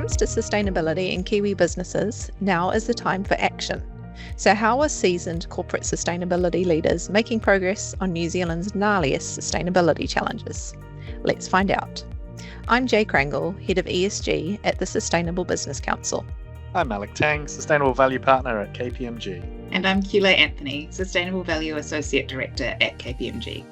comes to sustainability in Kiwi businesses, now is the time for action. So how are seasoned corporate sustainability leaders making progress on New Zealand's gnarliest sustainability challenges? Let's find out. I'm Jay Krangle, Head of ESG at the Sustainable Business Council. I'm Alec Tang, Sustainable Value Partner at KPMG. And I'm Kula Anthony, Sustainable Value Associate Director at KPMG.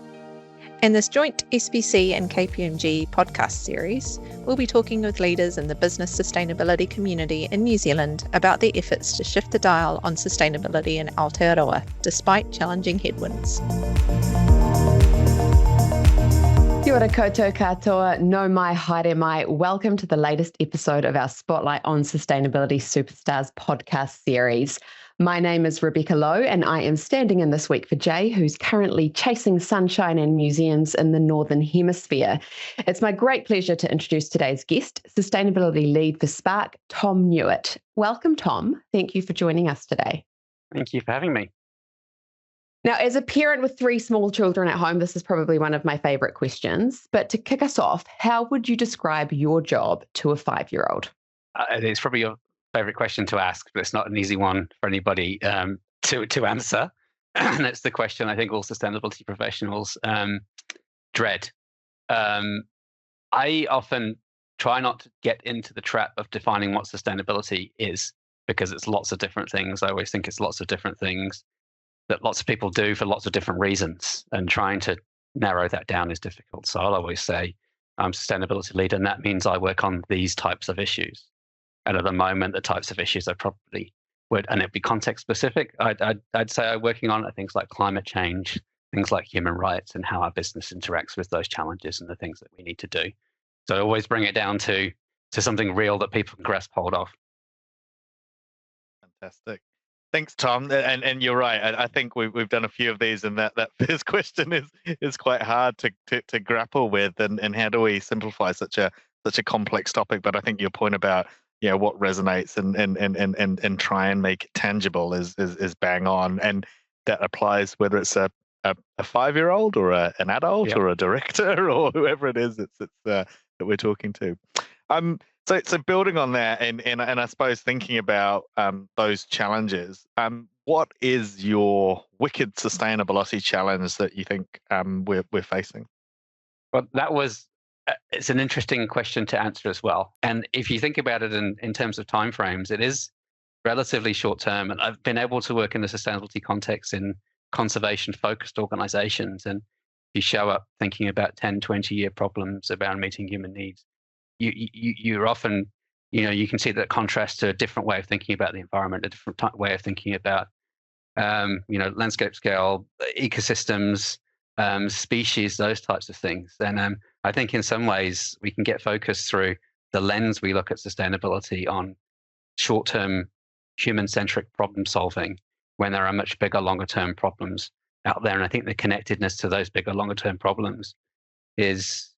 In this joint SBC and KPMG podcast series, we'll be talking with leaders in the business sustainability community in New Zealand about their efforts to shift the dial on sustainability in Aotearoa, despite challenging headwinds. Kia ora koutou katoa, no mai, haere mai. Welcome to the latest episode of our Spotlight on Sustainability Superstars podcast series. My name is Rebecca Lowe and I am standing in this week for Jay, who's currently chasing sunshine and museums in the Northern Hemisphere. It's my great pleasure to introduce today's guest, Sustainability Lead for Spark, Tom Newitt. Welcome, Tom. Thank you for joining us today. Thank you for having me. Now, as a parent with 3 small children at home, this is probably one of my favourite questions. But to kick us off, how would you describe your job to a 5-year-old? It's probably your favourite question to ask, but it's not an easy one for anybody to answer. And it's the question I think all sustainability professionals dread. I often try not to get into the trap of defining what sustainability is, because it's lots of different things. I always think it's lots of different things that lots of people do for lots of different reasons, and trying to narrow that down is difficult. So I'll always say I'm a sustainability leader, and that means I work on these types of issues. And at the moment, the types of issues I probably would, and it'd be context specific, I'd say I'm working on things like climate change, things like human rights, and how our business interacts with those challenges and the things that we need to do. So I always bring it down to something real that people can grasp hold of. Fantastic. Thanks, Tom. And you're right. I think we've done a few of these, and that first question is quite hard to grapple with. And how do we simplify such a complex topic? But I think your point about what resonates and try and make it tangible is bang on, and that applies whether it's a 5-year-old or an adult or a director or whoever it is that we're talking to. So building on that, and I suppose thinking about those challenges, what is your wicked sustainability challenge that you think we're facing? Well, it's an interesting question to answer as well. And if you think about it in terms of timeframes, it is relatively short term. And I've been able to work in the sustainability context in conservation-focused organizations. And if you show up thinking about 10, 20-year problems around meeting human needs, you're often, you can see that contrast to a different way of thinking about the environment, a different way of thinking about, landscape scale, ecosystems, species, those types of things. And I think in some ways we can get focused through the lens we look at sustainability on short-term human-centric problem solving when there are much bigger, longer-term problems out there. And I think the connectedness to those bigger, longer-term problems is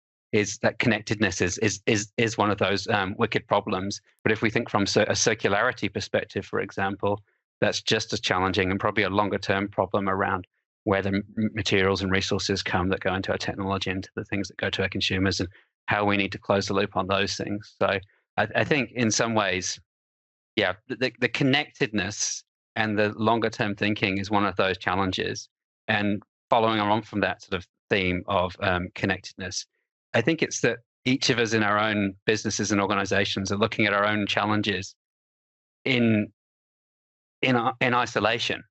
that connectedness is one of those wicked problems. But if we think from a circularity perspective, for example, that's just as challenging and probably a longer-term problem around where the materials and resources come that go into our technology, into the things that go to our consumers, and how we need to close the loop on those things. So I think in some ways, the connectedness and the longer-term thinking is one of those challenges. And following on from that sort of theme of connectedness, I think it's that each of us in our own businesses and organizations are looking at our own challenges in isolation.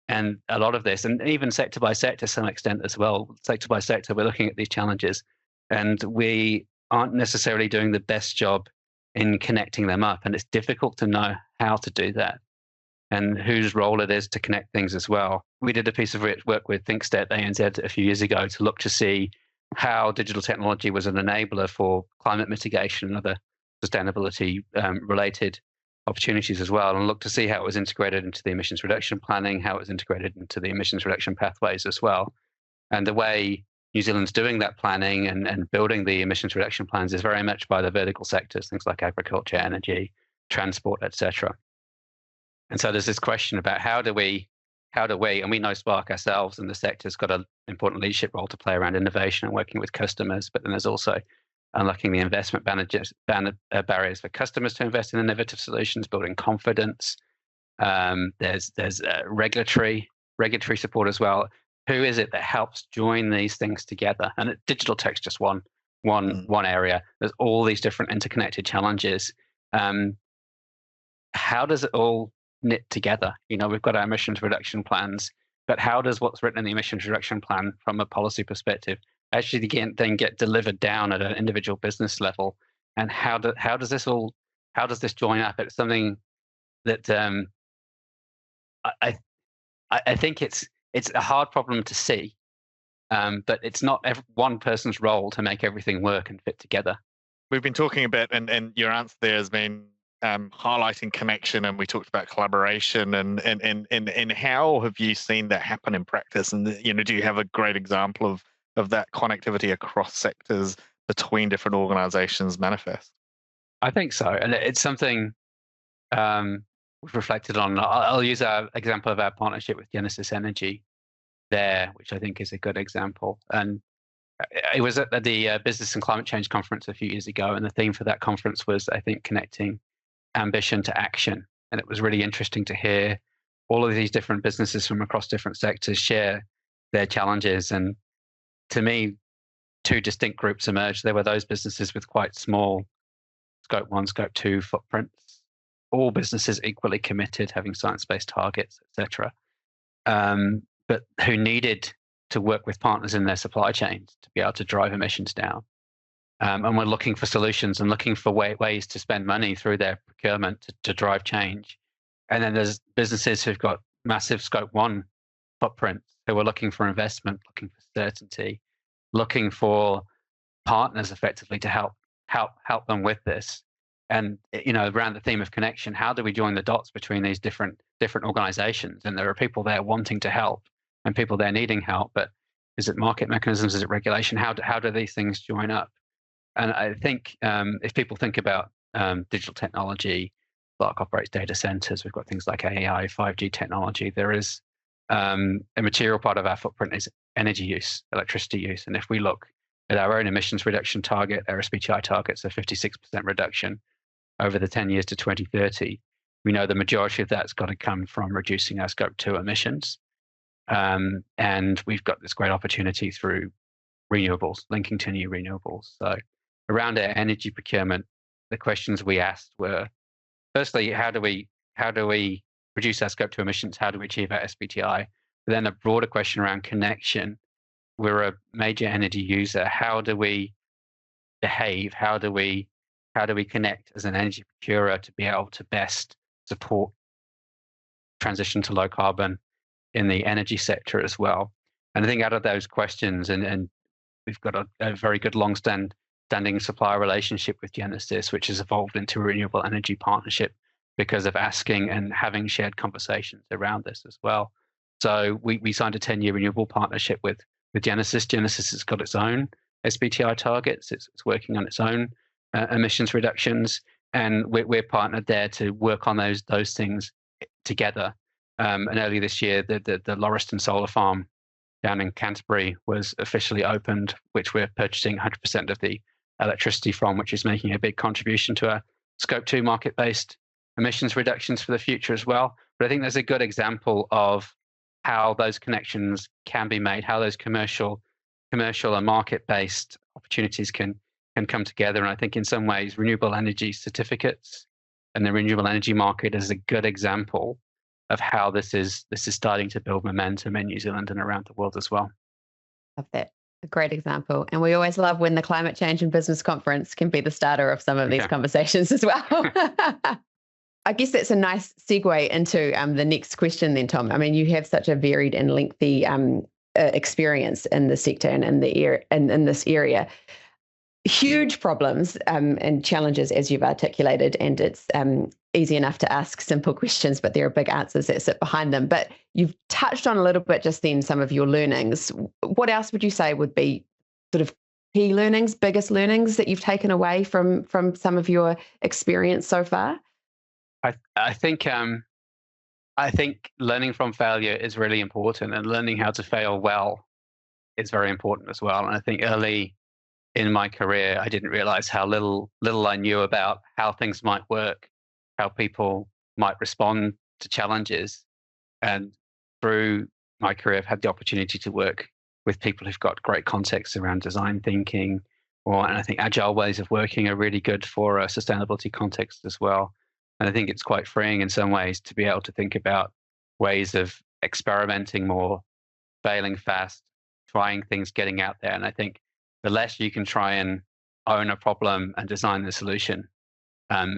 And a lot of this, and even sector by sector to some extent as well, sector by sector, we're looking at these challenges, and we aren't necessarily doing the best job in connecting them up. And it's difficult to know how to do that and whose role it is to connect things as well. We did a piece of work with ThinkStat ANZ a few years ago to look to see how digital technology was an enabler for climate mitigation and other sustainability related opportunities as well, and look to see how it was integrated into the emissions reduction planning, how it was integrated into the emissions reduction pathways as well. And the way New Zealand's doing that planning and building the emissions reduction plans is very much by the vertical sectors, things like agriculture, energy, transport, etc. And so there's this question about how do we, and we know Spark ourselves, and the sector's got an important leadership role to play around innovation and working with customers, but then there's also unlocking the investment barriers for customers to invest in innovative solutions, building confidence. There's regulatory support as well. Who is it that helps join these things together? And digital tech's just one area. There's all these different interconnected challenges. How does it all knit together? We've got our emissions reduction plans, but how does what's written in the emissions reduction plan from a policy perspective actually then get delivered down at an individual business level? And how does this join up? It's something that I think it's a hard problem to see, but it's not one person's role to make everything work and fit together. We've been talking about, and your answer there has been highlighting connection, and we talked about collaboration, and how have you seen that happen in practice? And do you have a great example of that connectivity across sectors between different organizations manifest? I think so, and it's something we've reflected on. I'll use our example of our partnership with Genesis Energy there, which I think is a good example. And it was at the Business and Climate Change Conference a few years ago, and the theme for that conference was, I think, connecting ambition to action. And it was really interesting to hear all of these different businesses from across different sectors share their challenges. And to me, two distinct groups emerged. There were those businesses with quite small Scope 1, Scope 2 footprints, all businesses equally committed, having science-based targets, etc., but who needed to work with partners in their supply chains to be able to drive emissions down. And we're looking for solutions and looking for ways to spend money through their procurement to drive change. And then there's businesses who've got massive Scope 1 footprints who are looking for investment, looking for certainty, looking for partners effectively to help them with this. And around the theme of connection, how do we join the dots between these different organizations? And there are people there wanting to help and people there needing help, but is it market mechanisms? Is it regulation? How do these things join up? And I think if people think about digital technology, Clark operates data centers. We've got things like AI, 5G technology. There is a material part of our footprint is energy use, electricity use. And if we look at our own emissions reduction target, our SBTi targets are 56% reduction over the 10 years to 2030. We know the majority of that's got to come from reducing our Scope 2 emissions. And we've got this great opportunity through renewables, linking to new renewables. So around our energy procurement, the questions we asked were, firstly, how do we reduce our Scope 2 emissions? How do we achieve our SBTi? But then a broader question around connection. We're a major energy user. How do we behave? How do we connect as an energy procurer to be able to best support transition to low carbon in the energy sector as well? And I think out of those questions, and we've got a very good long-standing supplier relationship with Genesis, which has evolved into a renewable energy partnership because of asking and having shared conversations around this as well. So we signed a 10-year renewable partnership with Genesis. Genesis has got its own SBTi targets. It's working on its own emissions reductions, and we're partnered there to work on those things together. And earlier this year, the Lauriston solar farm down in Canterbury was officially opened, which we're purchasing 100% of the electricity from, which is making a big contribution to our Scope 2 market-based emissions reductions for the future as well. But I think there's a good example of how those connections can be made, how those commercial and market-based opportunities can come together. And I think in some ways, renewable energy certificates and the renewable energy market is a good example of how this is starting to build momentum in New Zealand and around the world as well. Love that. A great example. And we always love when the Climate Change and Business Conference can be the starter of some of these conversations as well. I guess that's a nice segue into the next question then, Tom. I mean, you have such a varied and lengthy experience in the sector and in this area. Huge problems and challenges, as you've articulated, and it's easy enough to ask simple questions, but there are big answers that sit behind them. But you've touched on a little bit just then some of your learnings. What else would you say would be sort of key learnings, biggest learnings that you've taken away from some of your experience so far? I think learning from failure is really important, and learning how to fail well is very important as well. And I think early in my career, I didn't realize how little I knew about how things might work, how people might respond to challenges. And through my career, I've had the opportunity to work with people who've got great context around design thinking, and I think agile ways of working are really good for a sustainability context as well. And I think it's quite freeing in some ways to be able to think about ways of experimenting more, failing fast, trying things, getting out there. And I think the less you can try and own a problem and design the solution,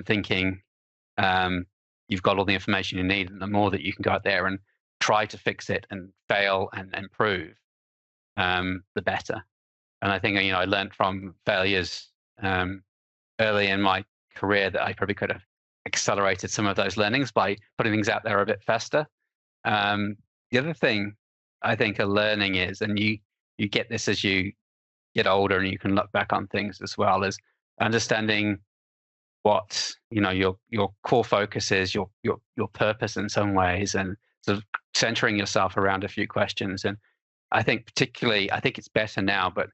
thinking you've got all the information you need, and the more that you can go out there and try to fix it and fail and improve, the better. And I think, I learned from failures early in my career that I probably could have accelerated some of those learnings by putting things out there a bit faster. The other thing I think a learning is, and you get this as you get older and you can look back on things as well, is understanding what your core focus is, your purpose in some ways, and sort of centering yourself around a few questions. And I think particularly, I think it's better now, but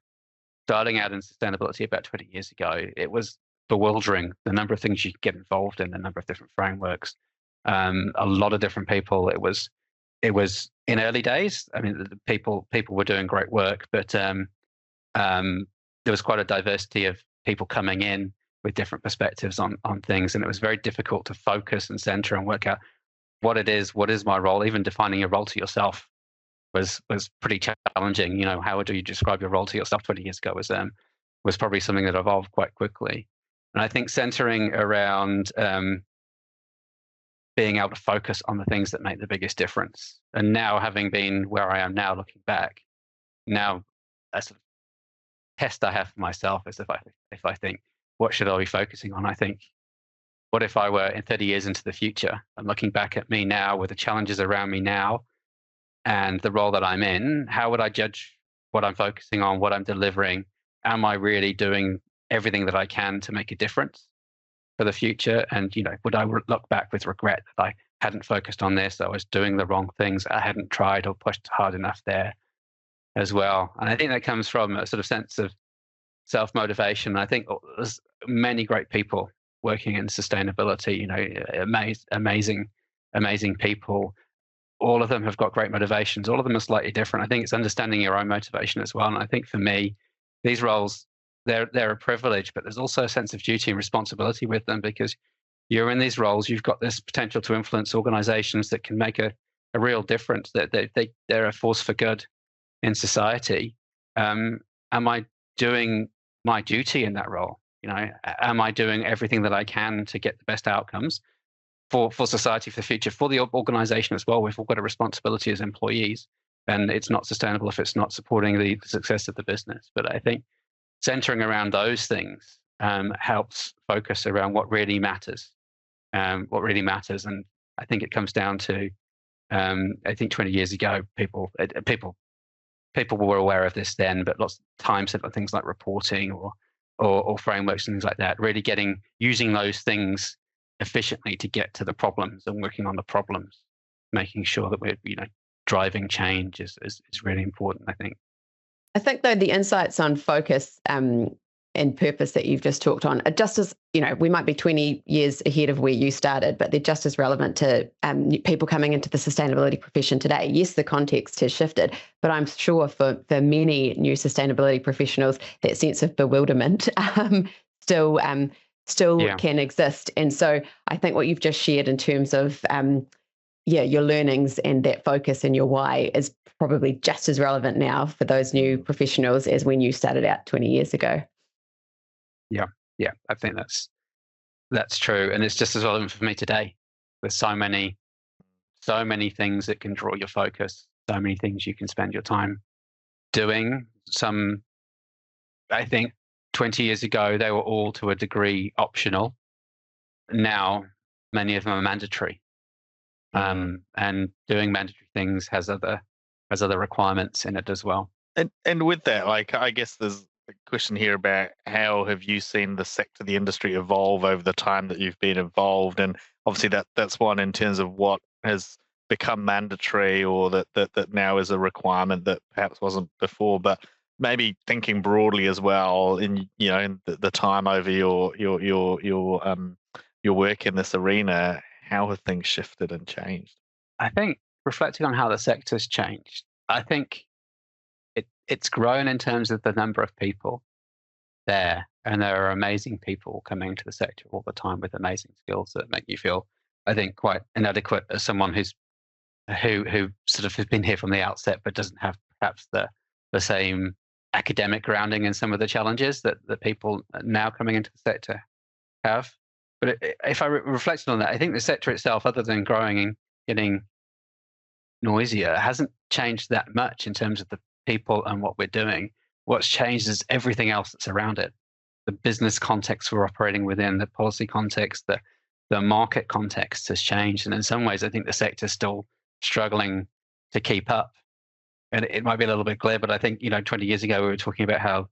starting out in sustainability about 20 years ago, it was bewildering, the number of things you could get involved in, the number of different frameworks, a lot of different people. It was in early days. I mean, the people were doing great work, but there was quite a diversity of people coming in with different perspectives on things, and it was very difficult to focus and center and work out what is my role. Even defining your role to yourself was pretty challenging. How would you describe your role to yourself 20 years ago was probably something that evolved quite quickly. And I think centering around being able to focus on the things that make the biggest difference. And now, having been where I am now, looking back, now a sort of test I have for myself is if I think, what should I be focusing on? I think, what if I were in 30 years into the future and looking back at me now with the challenges around me now and the role that I'm in, how would I judge what I'm focusing on, what I'm delivering? Am I really doing everything that I can to make a difference for the future? And, would I look back with regret that I hadn't focused on this, I was doing the wrong things, I hadn't tried or pushed hard enough there as well? And I think that comes from a sort of sense of self-motivation. I think there's many great people working in sustainability, amazing people. All of them have got great motivations. All of them are slightly different. I think it's understanding your own motivation as well. And I think for me, these roles, they're a privilege, but there's also a sense of duty and responsibility with them, because you're in these roles, you've got this potential to influence organizations that can make a real difference, that they're a force for good in society. Am I doing my duty in that role? Am I doing everything that I can to get the best outcomes for society, for the future, for the organization as well? We've all got a responsibility as employees, and it's not sustainable if it's not supporting the success of the business. But I think centering around those things helps focus around what really matters. And I think it comes down to, I think 20 years ago, people were aware of this then, but lots of time spent on things like reporting or frameworks and things like that, really using those things efficiently to get to the problems and working on the problems, making sure that we're driving change is really important, I think. I think, though, the insights on focus and purpose that you've just talked on are just as, we might be 20 years ahead of where you started, but they're just as relevant to people coming into the sustainability profession today. Yes, the context has shifted, but I'm sure for many new sustainability professionals, that sense of bewilderment still can exist. And so I think what you've just shared in terms of your learnings and that focus and your why is probably just as relevant now for those new professionals as when you started out 20 years ago. Yeah, I think that's true, and it's just as relevant for me today. There's so many things that can draw your focus, so many things you can spend your time doing. Some, I think, 20 years ago, they were all to a degree optional. Now, many of them are mandatory. And doing mandatory things has other requirements in it as well. And with that, I guess there's a question here about how have you seen the sector, the industry evolve over the time that you've been involved? And obviously that's one in terms of what has become mandatory or that now is a requirement that perhaps wasn't before. But maybe thinking broadly as well in the time over your work in this arena, how have things shifted and changed? I think reflecting on how the sector's changed, I think it's grown in terms of the number of people there, and there are amazing people coming to the sector all the time with amazing skills that make you feel, I think, quite inadequate as someone who sort of has been here from the outset but doesn't have perhaps the same academic grounding in some of the challenges that people now coming into the sector have. But if I reflected on that, I think the sector itself, other than growing and getting noisier, hasn't changed that much in terms of the people and what we're doing. What's changed is everything else that's around it. The business context we're operating within, the policy context, the market context has changed. And in some ways, I think the sector's still struggling to keep up. And it might be a little bit clear, but I think, 20 years ago, we were talking about how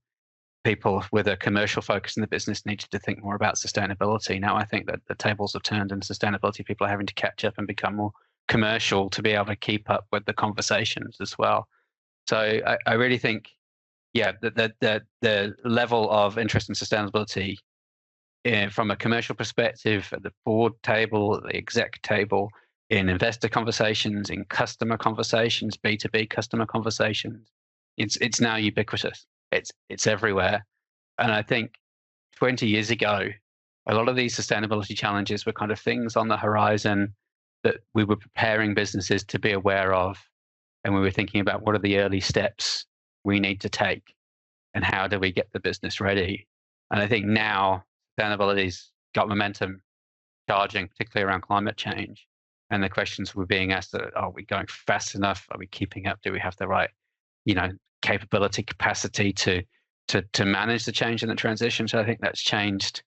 people with a commercial focus in the business needed to think more about sustainability. Now, I think that the tables have turned and sustainability people are having to catch up and become more commercial to be able to keep up with the conversations as well. So I really think, the level of interest in sustainability from a commercial perspective, at the board table, at the exec table, in investor conversations, in customer conversations, B2B customer conversations, it's now ubiquitous. It's everywhere. And I think 20 years ago, a lot of these sustainability challenges were kind of things on the horizon that we were preparing businesses to be aware of. And we were thinking about what are the early steps we need to take and how do we get the business ready. And I think now sustainability's got momentum charging, particularly around climate change. And the questions we're being asked are we going fast enough? Are we keeping up? Do we have the right, capability, capacity to manage the change and the transition? So I think that's changed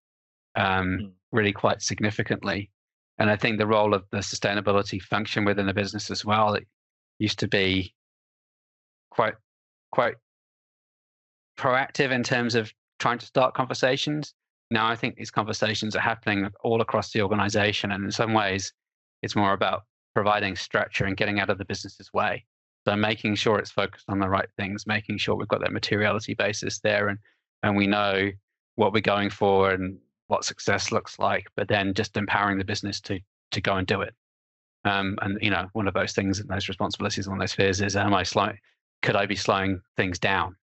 really quite significantly. And I think the role of the sustainability function within the business as well, it used to be quite proactive in terms of trying to start conversations. Now I think these conversations are happening all across the organization. And in some ways, it's more about providing structure and getting out of the business's way. So making sure it's focused on the right things, making sure we've got that materiality basis there and we know what we're going for and what success looks like, but then just empowering the business to go and do it. And one of those things and those responsibilities, one of those fears is, could I be slowing things down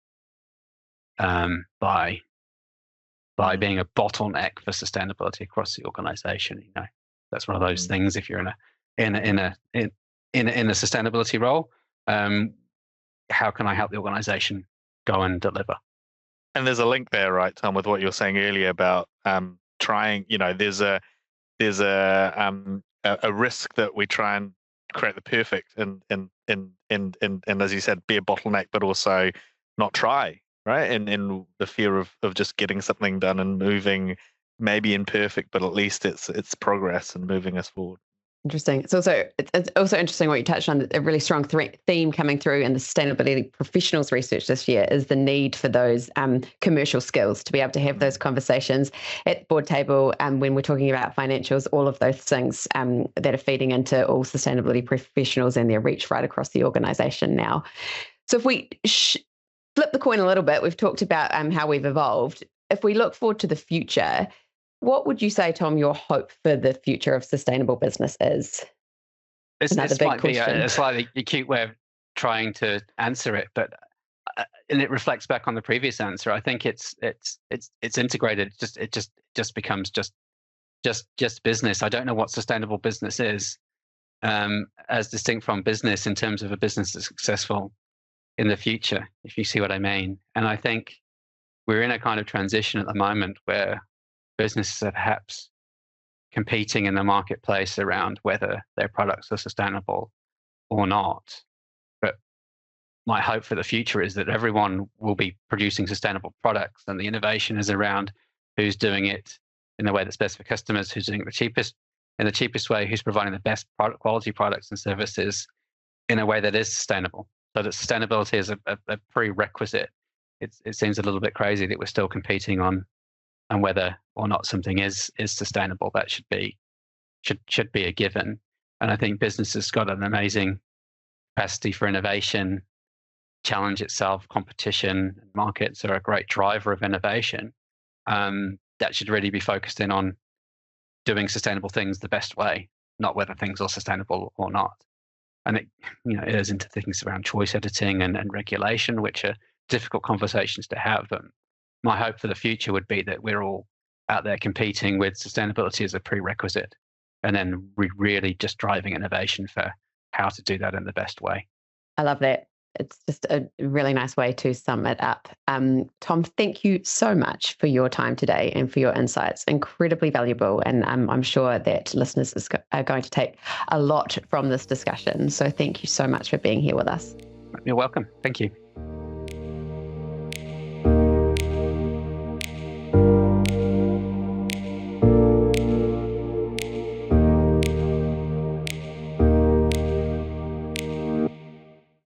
by being a bottleneck for sustainability across the organization? That's one of those things. If you're in a sustainability role, how can I help the organization go and deliver? And there's a link there, right, Tom, with what you were saying earlier about trying. There's a risk that we try and create the perfect and as you said, be a bottleneck, but also not try, right? And the fear of just getting something done and moving, maybe imperfect, but at least it's progress and moving us forward. Interesting. It's also interesting what you touched on. A really strong theme coming through in the sustainability professionals research this year is the need for those commercial skills to be able to have those conversations at the board table. When we're talking about financials, all of those things that are feeding into all sustainability professionals and their reach right across the organisation now. So if we flip the coin a little bit, we've talked about how we've evolved. If we look forward to the future, what would you say, Tom, your hope for the future of sustainable business is? This might be a slightly acute way of trying to answer it, but and it reflects back on the previous answer. I think it's integrated. It just becomes just business. I don't know what sustainable business is, as distinct from business in terms of a business that's successful in the future, if you see what I mean. And I think we're in a kind of transition at the moment where businesses are perhaps competing in the marketplace around whether their products are sustainable or not. But my hope for the future is that everyone will be producing sustainable products, and the innovation is around who's doing it in the way that's best for customers, who's doing it in the cheapest way, who's providing the best quality products and services in a way that is sustainable. So that sustainability is a prerequisite. It seems a little bit crazy that we're still competing on whether or not something is sustainable. That should be a given. And I think business has got an amazing capacity for innovation challenge itself, competition, markets are a great driver of innovation. That should really be focused in on doing sustainable things the best way, not whether things are sustainable or not. And it is into things around choice editing and regulation, which are difficult conversations to have. But my hope for the future would be that we're all out there competing with sustainability as a prerequisite, and then really just driving innovation for how to do that in the best way. I love that. It's just a really nice way to sum it up. Tom, thank you so much for your time today and for your insights. Incredibly valuable. And I'm sure that listeners are going to take a lot from this discussion. So thank you so much for being here with us. You're welcome. Thank you.